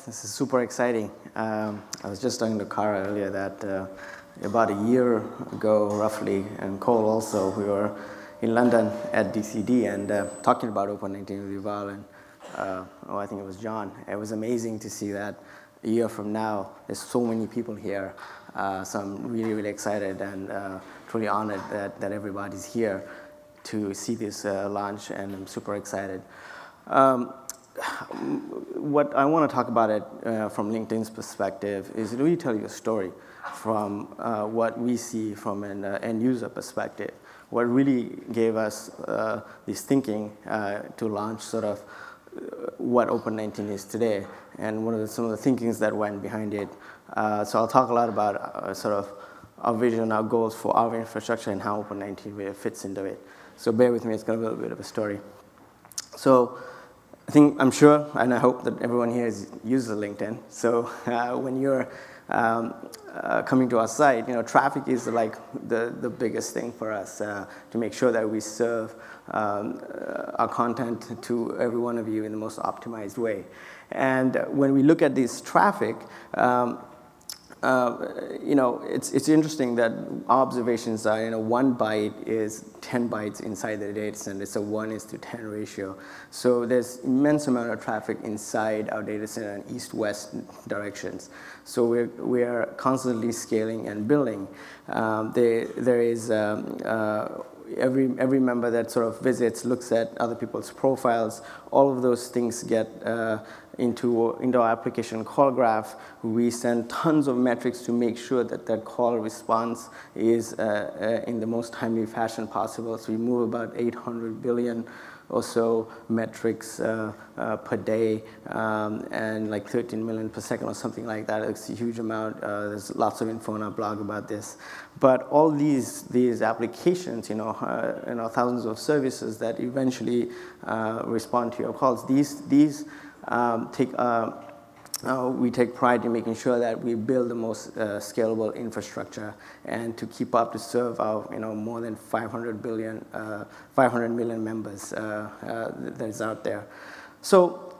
This is super exciting. I was just talking to Kara earlier that about a year ago, roughly, and Cole also, we were in London at DCD and talking about Open19 with Yuval and, I think it was John. It was amazing to see that a year from now, there's so many people here. So I'm really, really excited and truly honored that everybody's here to see this launch, and I'm super excited. What I want to talk about it from LinkedIn's perspective is really tell you a story from what we see from an end user perspective. What really gave us this thinking to launch sort of what Open19 is today, and some of the thinkings that went behind it. So I'll talk a lot about sort of our vision, our goals for our infrastructure, and how Open19 really fits into it. So bear with me, it's going to be a little bit of a story. So I'm sure, and I hope that everyone here uses LinkedIn. So when you're coming to our site, traffic is like the biggest thing for us to make sure that we serve our content to every one of you in the most optimized way. And when we look at this traffic, it's interesting that our observations are, 1 byte is 10 bytes inside the data center. It's a 1:10 ratio. So there's immense amount of traffic inside our data center in east-west directions. So we're constantly scaling and building. There is every member that sort of visits, looks at other people's profiles. All of those things get into our application call graph. We send tons of metrics to make sure that that call response is in the most timely fashion possible. So we move about 800 billion or so metrics per day, and like 13 million per second or something like that. It's a huge amount. There's lots of info on our blog about this. But all these applications, thousands of services that eventually respond to your calls, we take pride in making sure that we build the most scalable infrastructure and to keep up to serve our more than 500 million members that is out there. So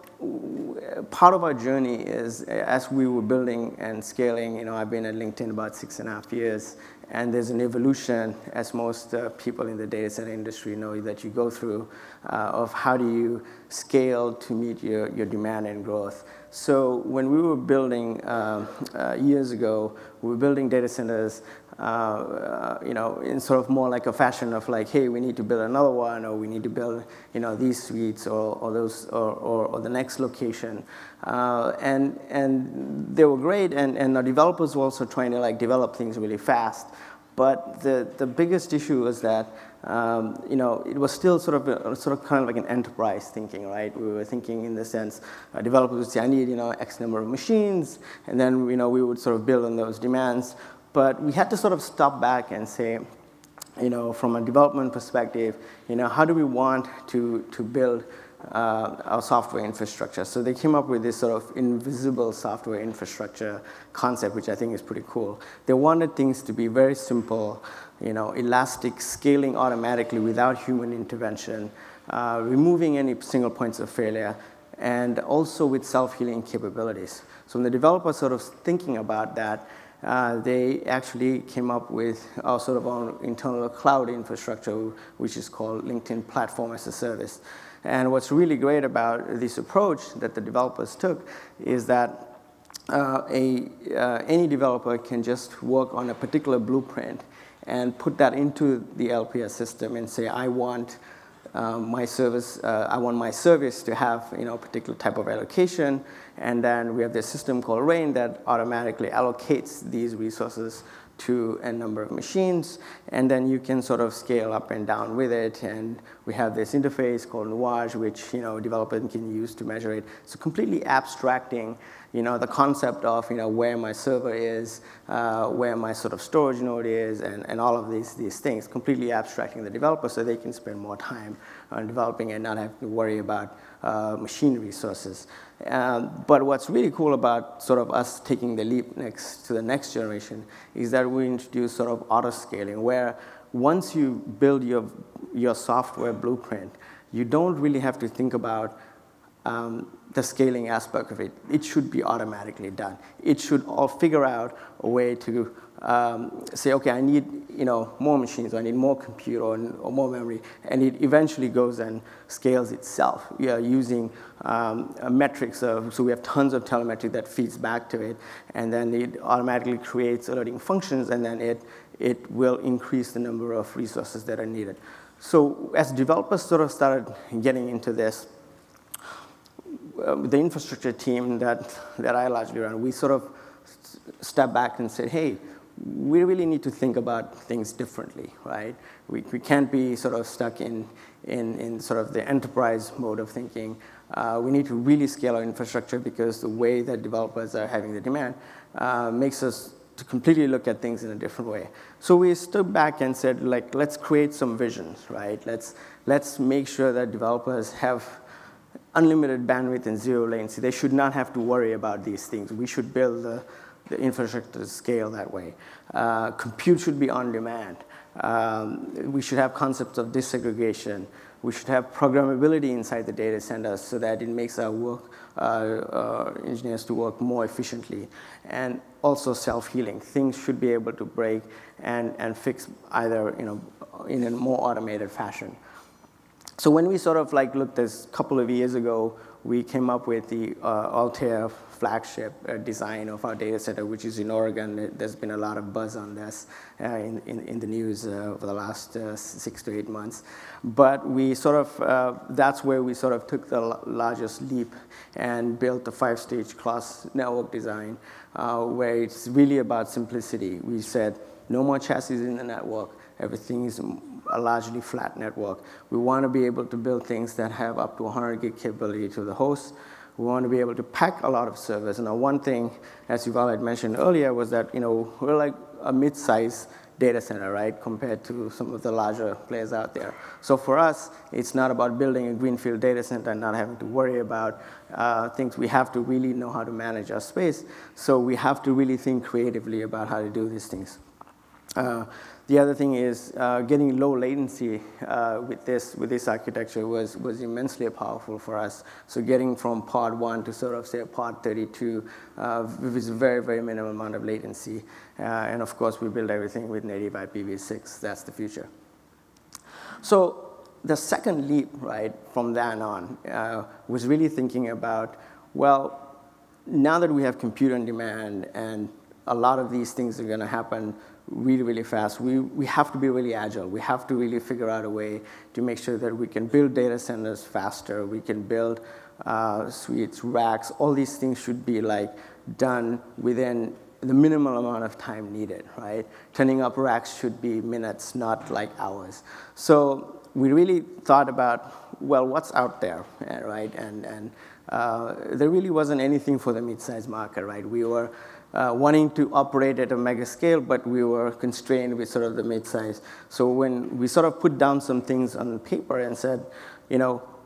part of our journey is, as we were building and scaling, I've been at LinkedIn about 6.5 years, and there's an evolution, as most people in the data center industry know, that you go through of how do you scale to meet your demand and growth. So when we were building years ago, we were building data centers, in sort of more like a fashion of like, hey, we need to build another one, or we need to build, these suites or the next location, and they were great, and our developers were also trying to like develop things really fast. But the biggest issue was that it was still sort of kind of like an enterprise thinking, right? We were thinking in the sense, developers would say, I need X number of machines, and then we would sort of build on those demands. But we had to sort of stop back and say, from a development perspective, how do we want to build our software infrastructure? So they came up with this sort of invisible software infrastructure concept, which I think is pretty cool. They wanted things to be very simple, elastic, scaling automatically without human intervention, removing any single points of failure, and also with self-healing capabilities. So when the developers sort of thinking about that, they actually came up with our sort of own internal cloud infrastructure, which is called LinkedIn Platform as a Service. And what's really great about this approach that the developers took is that any developer can just work on a particular blueprint and put that into the LPS system and say, I want my service to have a particular type of allocation, and then we have this system called Rain that automatically allocates these resources to a number of machines, and then you can sort of scale up and down with it. And we have this interface called Nuage, which developers can use to measure it. So completely abstracting the concept of where my server is, where my sort of storage node is, and all of these things, completely abstracting the developer so they can spend more time on developing and not have to worry about machine resources. But what's really cool about sort of us taking the leap to the next generation is that we introduce sort of auto scaling, where once you build your software blueprint, you don't really have to think about the scaling aspect of it. It should be automatically done. It should all figure out a way to say, okay, I need more machines, or I need more compute or more memory, and it eventually goes and scales itself. We are using metrics, so we have tons of telemetry that feeds back to it, and then it automatically creates alerting functions, and then it will increase the number of resources that are needed. So as developers sort of started getting into this, the infrastructure team that I largely run, we sort of stepped back and said, hey, we really need to think about things differently, right? We can't be sort of stuck in sort of the enterprise mode of thinking. We need to really scale our infrastructure, because the way that developers are having the demand makes us to completely look at things in a different way. So we stood back and said, like, let's create some visions, right? Let's make sure that developers have unlimited bandwidth and zero latency. They should not have to worry about these things. We should build the infrastructure to scale that way. Compute should be on demand. We should have concepts of disaggregation. We should have programmability inside the data center so that it makes our work, engineers to work more efficiently. And also self-healing. Things should be able to break and fix either in a more automated fashion. So when we sort of like looked this couple of years ago, we came up with the Altair flagship design of our data center, which is in Oregon. There's been a lot of buzz on this in the news over the last 6 to 8 months. But we sort of, that's where we sort of took the largest leap and built a 5-stage class network design, where it's really about simplicity. We said, no more chassis in the network. Everything is a largely flat network. We want to be able to build things that have up to 100 gig capability to the host. We want to be able to pack a lot of servers. And one thing, as Yuval had mentioned earlier, was that we're like a mid-size data center, right, compared to some of the larger players out there. So for us, it's not about building a greenfield data center and not having to worry about things. We have to really know how to manage our space. So we have to really think creatively about how to do these things. The other thing is getting low latency with this architecture was immensely powerful for us. So getting from pod 1 to sort of say pod 32 with a very, very minimal amount of latency. And of course, we build everything with native IPv6. That's the future. So the second leap, right, from then on was really thinking about, well, now that we have compute on demand and a lot of these things are going to happen really, really fast, we have to be really agile. We have to really figure out a way to make sure that we can build data centers faster. We can build suites, racks. All these things should be like done within the minimal amount of time needed, right? Turning up racks should be minutes, not like hours. So we really thought about, well, what's out there, right? And there really wasn't anything for the mid-sized market, right? We were wanting to operate at a mega scale, but we were constrained with sort of the mid-size. So when we sort of put down some things on paper and said,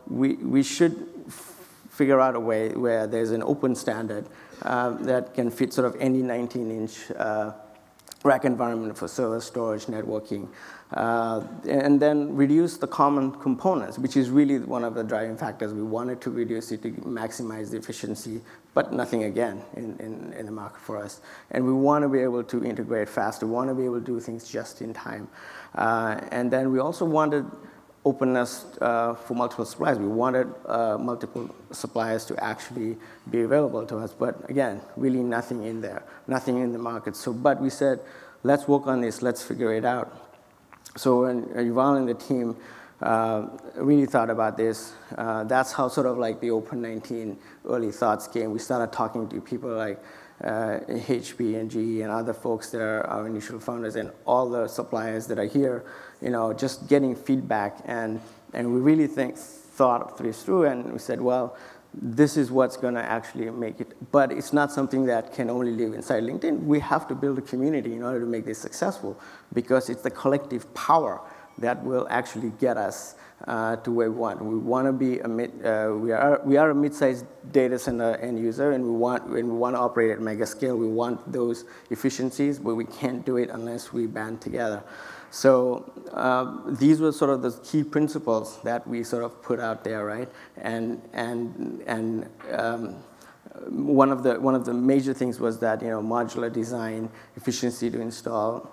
we should figure out a way where there's an open standard that can fit sort of any 19-inch rack environment for server storage, networking, and then reduce the common components, which is really one of the driving factors. We wanted to reduce it to maximize the efficiency, but nothing again in the market for us. And we want to be able to integrate fast. We want to be able to do things just in time. And then we also wanted openness for multiple suppliers. We wanted multiple suppliers to actually be available to us, but again, really nothing in there, nothing in the market. So, but we said, let's work on this, let's figure it out. So when Yuval and the team really thought about this, that's how sort of like the Open 19 early thoughts came. We started talking to people like HP and GE and other folks that are our initial founders and all the suppliers that are here, just getting feedback. And we really thought this through, and we said, well, this is what's going to actually make it. But it's not something that can only live inside LinkedIn. We have to build a community in order to make this successful, because it's the collective power that will actually get us to where we want. We want to be we are a mid-sized data center end user, and when we want to operate at mega scale, we want those efficiencies, but we can't do it unless we band together. So these were sort of the key principles that we sort of put out there, right? And one of the major things was that, you know, modular design, efficiency to install,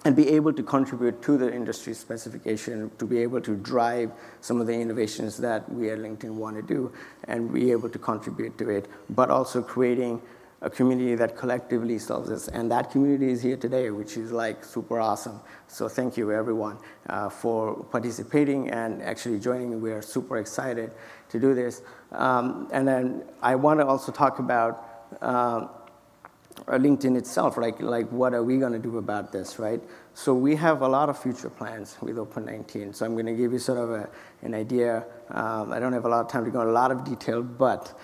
and be able to contribute to the industry specification, to be able to drive some of the innovations that we at LinkedIn want to do, and be able to contribute to it, but also creating a community that collectively solves this. And that community is here today, which is like super awesome. So thank you everyone for participating and actually joining me. We are super excited to do this. And then I want to also talk about LinkedIn itself, like what are we going to do about this, right? So we have a lot of future plans with Open19. So I'm going to give you sort of an idea. I don't have a lot of time to go into a lot of detail, but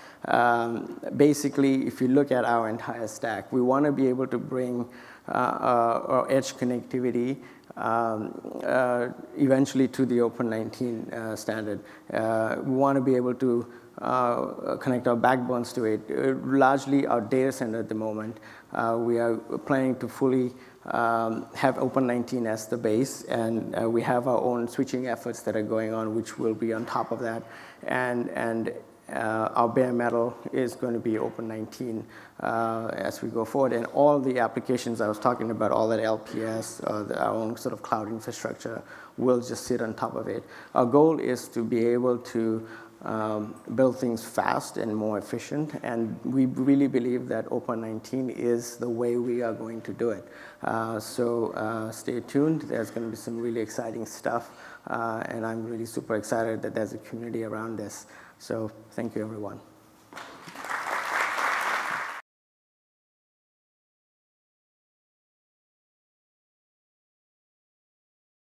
basically, if you look at our entire stack, we want to be able to bring our edge connectivity eventually to the Open19 standard. We want to be able to connect our backbones to it. Largely our data center at the moment, we are planning to fully have Open19 as the base, and we have our own switching efforts that are going on, which will be on top of that. And our bare metal is going to be Open19 as we go forward. And all the applications I was talking about, all that LPS, our own sort of cloud infrastructure, will just sit on top of it. Our goal is to be able to build things fast and more efficient, and we really believe that Open19 is the way we are going to do it. So stay tuned. There's going to be some really exciting stuff, and I'm really super excited that there's a community around this. So thank you, everyone.